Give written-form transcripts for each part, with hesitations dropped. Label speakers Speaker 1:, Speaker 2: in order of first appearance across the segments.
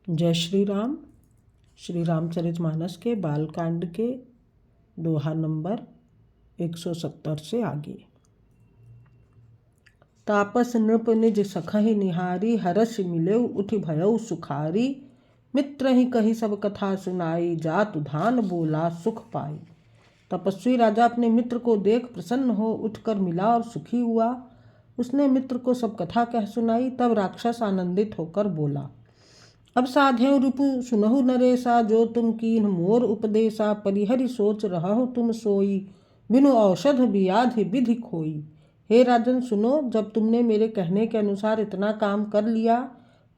Speaker 1: जय श्री राम। श्री रामचरितमानस के बालकांड के दोहा नंबर 170 से आगे। तापस नृप निज सखहि निहारी, हरष मिलेउ उठि भयउ सुखारी। मित्र ही कही सब कथा सुनाई, जातु धान बोला सुख पाई। तपस्वी राजा अपने मित्र को देख प्रसन्न हो उठकर मिला और सुखी हुआ। उसने मित्र को सब कथा कह सुनाई। तब राक्षस आनंदित होकर बोला, अब साधेउ रिपु सुनहु नरेसा, जो तुम कीन्ह मोर उपदेशा। परिहरि सोच रहु तुम सोई, बिनु औषध व्याधि विधि खोई। हे राजन सुनो, जब तुमने मेरे कहने के अनुसार इतना काम कर लिया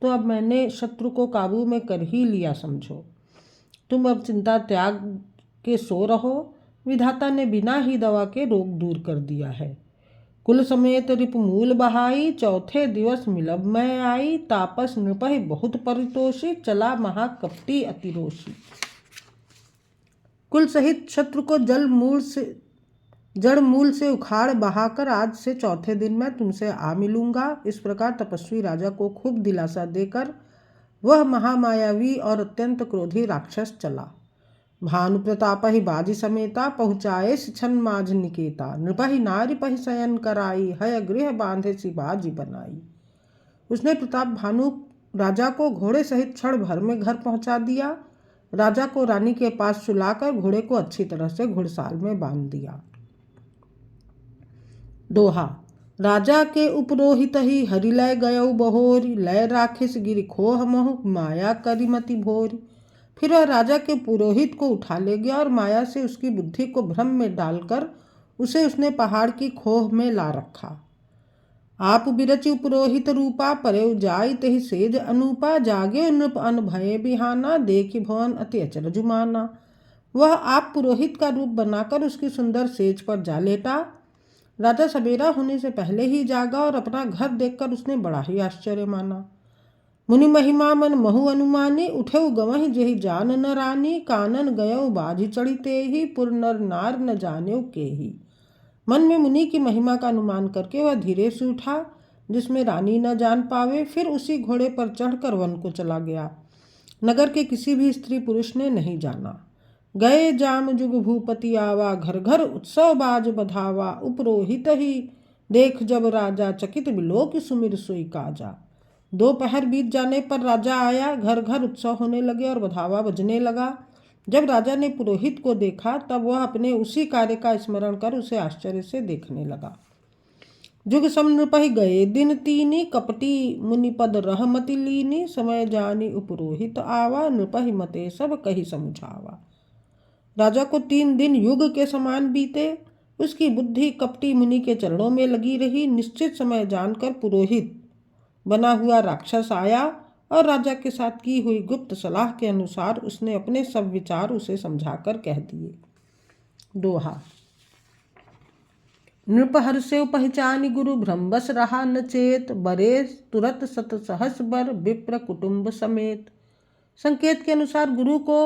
Speaker 1: तो अब मैंने शत्रु को काबू में कर ही लिया समझो। तुम अब चिंता त्याग के सो रहो। विधाता ने बिना ही दवा के रोग दूर कर दिया है। कुल समेत रिपुमूल बहाई, चौथे दिवस मिलब मैं आई। तापस नृपहि बहुत परितोषी, चला महाकपटी अतिरोषी। कुल सहित शत्रु को जड़ मूल से उखाड़ बहाकर आज से चौथे दिन मैं तुमसे आ मिलूंगा। इस प्रकार तपस्वी राजा को खूब दिलासा देकर वह महामायावी और अत्यंत क्रोधी राक्षस चला। भानु प्रतापहि बाजी समेता, पहुँचाए छन माझ निकेता। नृपहि नारी पहि शयन कराई, हय गृह बांधे सी बाजी बनाई। उसने प्रताप भानु राजा को घोड़े सहित क्षण भर में घर पहुंचा दिया। राजा को रानी के पास सुलाकर घोड़े को अच्छी तरह से घुड़साल में बांध दिया। दोहा। राजा के उपरोहित ही हरि लय गयउ बहोरी, लय राखिस गिरि खोह महु, माया करिमति भोरी। फिर वह राजा के पुरोहित को उठा ले गया और माया से उसकी बुद्धि को भ्रम में डालकर उसे उसने पहाड़ की खोह में ला रखा। आप बिरचि पुरोहित रूपा, परेउ जाई तहि सेज अनूपा। जागे नृप अन भये बिहाना, देखि भवन अति अचरज माना। वह आप पुरोहित का रूप बनाकर उसकी सुंदर सेज पर जा लेटा। राजा सवेरा होने से पहले ही जागा और अपना घर देखकर उसने बड़ा ही आश्चर्य माना। मुनि महिमा मन महु अनुमानी, उठेउ गवहि जेहि जान न रानी। कानन गयउ बाझि चढ़ी तेहि, पुर नर नार न जानेउ केहि। मन में मुनि की महिमा का अनुमान करके वह धीरे से उठा, जिसमें रानी न जान पावे। फिर उसी घोड़े पर चढ़कर वन को चला गया। नगर के किसी भी स्त्री पुरुष ने नहीं जाना। गए जाम जुग भूपति आवा, घर घर उत्सव बाज बधावा। उपरोहित ही देख जब राजा, चकित बिलोक सुमिर सोई काजा। दोपहर बीत जाने पर राजा आया। घर घर उत्सव होने लगे और बधावा बजने लगा। जब राजा ने पुरोहित को देखा तब वह अपने उसी कार्य का स्मरण कर उसे आश्चर्य से देखने लगा। जुग सम नृपहि गए दिन तीनी, कपटी मुनिपद रहमति लीनी। समय जानी उपरोहित आवा, नृपहि मते सब कही समझावा। राजा को 3 दिन युग के समान बीते। उसकी बुद्धि कपटी मुनि के चरणों में लगी रही। निश्चित समय जानकर पुरोहित बना हुआ राक्षस आया और राजा के साथ की हुई गुप्त सलाह के अनुसार उसने अपने सब विचार उसे समझाकर कह दिए। दोहा। नृप हर्षेउ पहचानि गुरु, भ्रमवश रहा न चेत। बरे तुरत सत सहस बर, विप्र कुटुंब समेत। संकेत के अनुसार गुरु को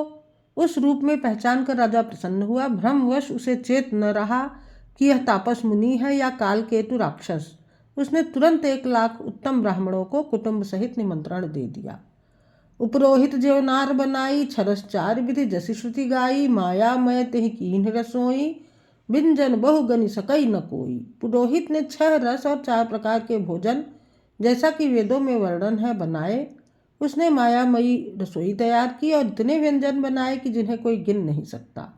Speaker 1: उस रूप में पहचान कर राजा प्रसन्न हुआ। भ्रमवश उसे चेत न रहा कि यह तापस मुनि है या काल केतु राक्षस। उसने तुरंत 1 लाख उत्तम ब्राह्मणों को कुटुंब सहित निमंत्रण दे दिया। उपरोहित जेव नार बनाई, छरस 4 विधि जसि श्रुति गाई। माया मय तेहि कीन्ह रसोई, व्यंजन बहु गनि सकई न कोई। पुरोहित ने 6 रस और 4 प्रकार के भोजन, जैसा कि वेदों में वर्णन है, बनाए। उसने मायामयी रसोई तैयार की और इतने व्यंजन बनाए कि जिन्हें कोई गिन नहीं सकता।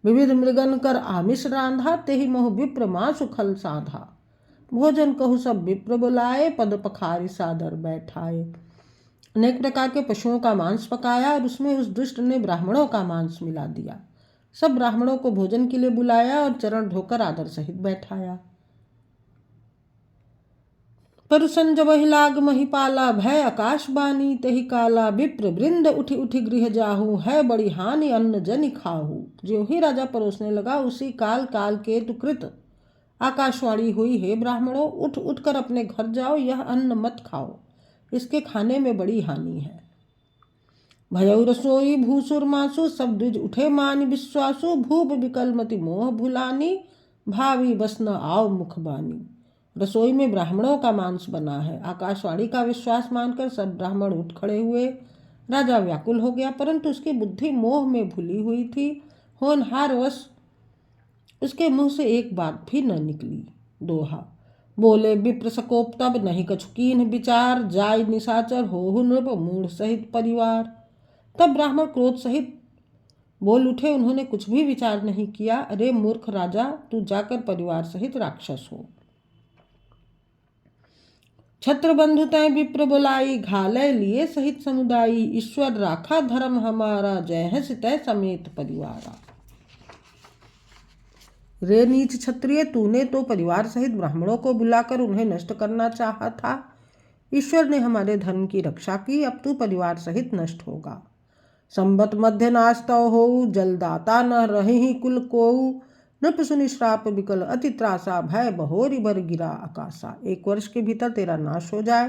Speaker 1: विविध मृगन कर आमिष रांधा, तेहि महु विप्र मासु खल साधा। भोजन कहु सब विप्र बुलाए, पद पखारी सादर बैठाए। अनेक प्रकार के पशुओं का मांस पकाया और उसमें उस दुष्ट ने ब्राह्मणों का मांस मिला दिया। सब ब्राह्मणों को भोजन के लिए बुलाया और चरण धोकर आदर सहित बैठाया। परुसन जबहि लाग महिपाला, भय आकाशवाणी तेहि काला। विप्र वृंद उठि उठि गृह जाहू, है बड़ी हानि अन्न जनि खाहू। ज्यों ही राजा परोसने लगा उसी काल केतु कृत आकाशवाणी हुई, हे ब्राह्मणों, उठ उठ कर अपने घर जाओ, यह अन्न मत खाओ, इसके खाने में बड़ी हानि है। भयउ रसोई भूसुर मासु, सब द्विज उठे मानि विश्वासु। भूप विकल मति मोह भुलानी, भावी बस न आओ मुखबानी। रसोई में ब्राह्मणों का मांस बना है। आकाशवाणी का विश्वास मानकर सब ब्राह्मण उठ खड़े हुए। राजा व्याकुल हो गया, परंतु उसकी बुद्धि मोह में भूली हुई थी। होनहार वश उसके मुंह से एक बात भी न निकली। दोहा। बोले विप्र सकोप तब नहीं कछु कीन्ह विचार, जाय निशाचर होहु नृप मूढ़ सहित परिवार। तब ब्राह्मण क्रोध सहित बोल उठे, उन्होंने कुछ भी विचार नहीं किया। अरे मूर्ख राजा, तू जाकर परिवार सहित राक्षस हो। छत्र बंधु तय विप्र बुलाई, घालय लिए सहित समुदायी। ईश्वर राखा धर्म हमारा, जय हंस तय समेत परिवारा। रे नीच क्षत्रिय, तूने तो परिवार सहित ब्राह्मणों को बुलाकर उन्हें नष्ट करना चाहा था। ईश्वर ने हमारे धर्म की रक्षा की, अब तू परिवार सहित नष्ट होगा। संबत मध्य नास्तव होऊ, जलदाता न रही कुल कोऊ। नृप सुनि श्राप विकल अति त्रासा, भय बहोरी बर गिरा आकाशा। 1 वर्ष के भीतर तेरा नाश हो जाए,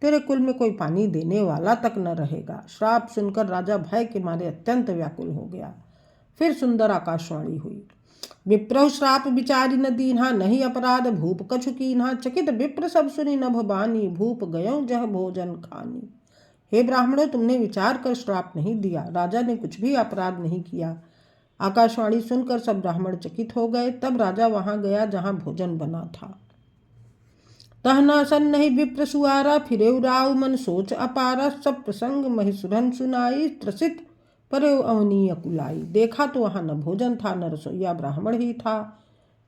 Speaker 1: तेरे कुल में कोई पानी देने वाला तक न रहेगा। श्राप सुनकर राजा भय के मारे अत्यंत व्याकुल हो गया। फिर सुंदर आकाशवाणी हुई। विप्र श्राप विचारी न दीन्हा, नहीं अपराध भूप कछु कीन्हा। चकित विप्र सब सुनी नभ बानी, भूप गयो जह भोजन खानी। हे ब्राह्मणों, तुमने विचार कर श्राप नहीं दिया, राजा ने कुछ भी अपराध नहीं किया। आकाशवाणी सुनकर सब ब्राह्मण चकित हो गए। तब राजा वहां गया जहां भोजन बना था। तहना सन नहीं विप्र सुआरा, फिरे उराव मन सोच अपारा। सब प्रसंग महिसुरन सुनाई, त्रसित परे अवनीय कुलाई। देखा तो वहां न भोजन था, न रसोईया ब्राह्मण ही था।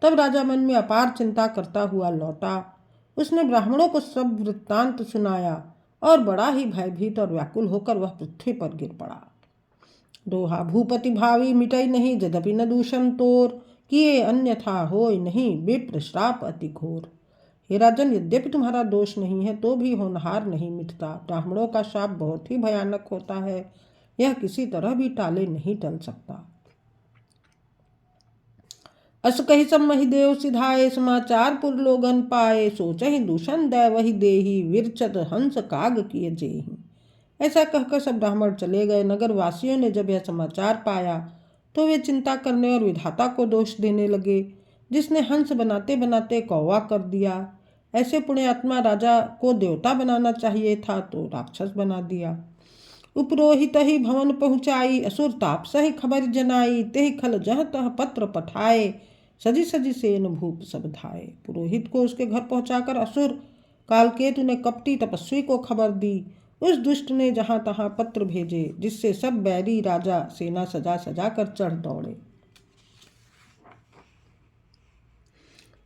Speaker 1: तब राजा मन में अपार चिंता करता हुआ लौटा। उसने ब्राह्मणों को सब वृत्तांत सुनाया और बड़ा ही भयभीत और व्याकुल होकर वह पृथ्वी पर गिर पड़ा। दोहा। भूपति भावी मिटई नहीं, यद्यपि न दूषण तोर। किए अन्यथा होय नहीं, विप्र श्राप अति घोर। हे राजन, यद्यपि तुम्हारा दोष नहीं है तो भी होनहार नहीं मिटता। ब्राह्मणों का श्राप बहुत ही भयानक होता है, यह किसी तरह भी टाले नहीं टल सकता। अस कहि सब महिदेव सिधाए, समाचार पुर लोगन पाए। सोचहि दूषण दैवहि देही, विरचत हंस काग किए जेहि। ऐसा कहकर सब ब्राह्मण चले गए। नगर वासियों ने जब यह समाचार पाया तो वे चिंता करने और विधाता को दोष देने लगे, जिसने हंस बनाते बनाते कौवा कर दिया। ऐसे पुण्यात्मा राजा को देवता बनाना चाहिए था तो राक्षस बना दिया। उपरोहित ही भवन पहुँचाई, असुर ताप सही खबर जनाई। तेहि खल जह तह पत्र पठाए, सजी सजी सेन भूप सब धाये। पुरोहित को उसके घर पहुंचाकर असुर कालकेतु ने कपटी तपस्वी को खबर दी। उस दुष्ट ने जहां तहां पत्र भेजे, जिससे सब बैरी राजा सेना सजा सजा कर चढ़ दौड़े।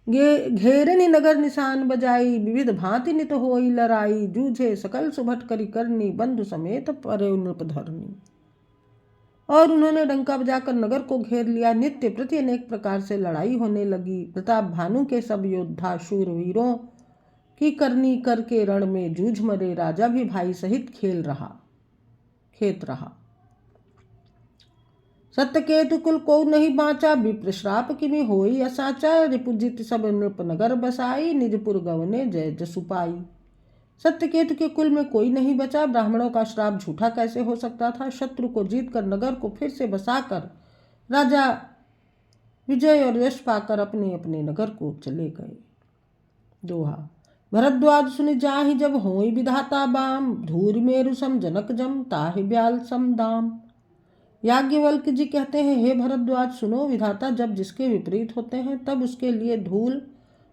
Speaker 1: घेरनी नगर निशान बजाई, विविध भांति नित होई लड़ाई। जूझे सकल सुभट करी करनी, बंधु समेत परे नृप धरनी। और उन्होंने डंका बजाकर नगर को घेर लिया। नित्य प्रति अनेक प्रकार से लड़ाई होने लगी। प्रताप भानु के सब योद्धा शूरवीरों की करनी करके रण में जूझ मरे। राजा भी भाई सहित खेत रहा। सत्यकेतु कुल को नहीं बाँचा, विप्र श्राप किमि होई असाचा। रिपुजित सब नृप नगर बसाई, निजपुर गवने जय जसु पाई। सत्यकेतु के कुल में कोई नहीं बचा। ब्राह्मणों का श्राप झूठा कैसे हो सकता था। शत्रु को जीतकर नगर को फिर से बसाकर राजा विजय और यश पाकर अपने अपने नगर को चले गए। दोहा। भरद्वाज सुनि जाहि जब होई विधाता बाम, धूर मेरु सम जनक जम, ताहि ब्याल सम दाम। याज्ञवल्क्य जी कहते हैं, हे भरद्वाज सुनो, विधाता जब जिसके विपरीत होते हैं तब उसके लिए धूल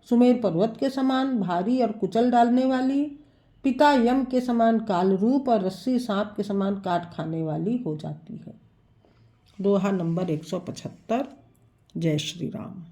Speaker 1: सुमेर पर्वत के समान भारी और कुचल डालने वाली, पिता यम के समान काल रूप और रस्सी सांप के समान काट खाने वाली हो जाती है। दोहा नंबर 175। जय श्री राम।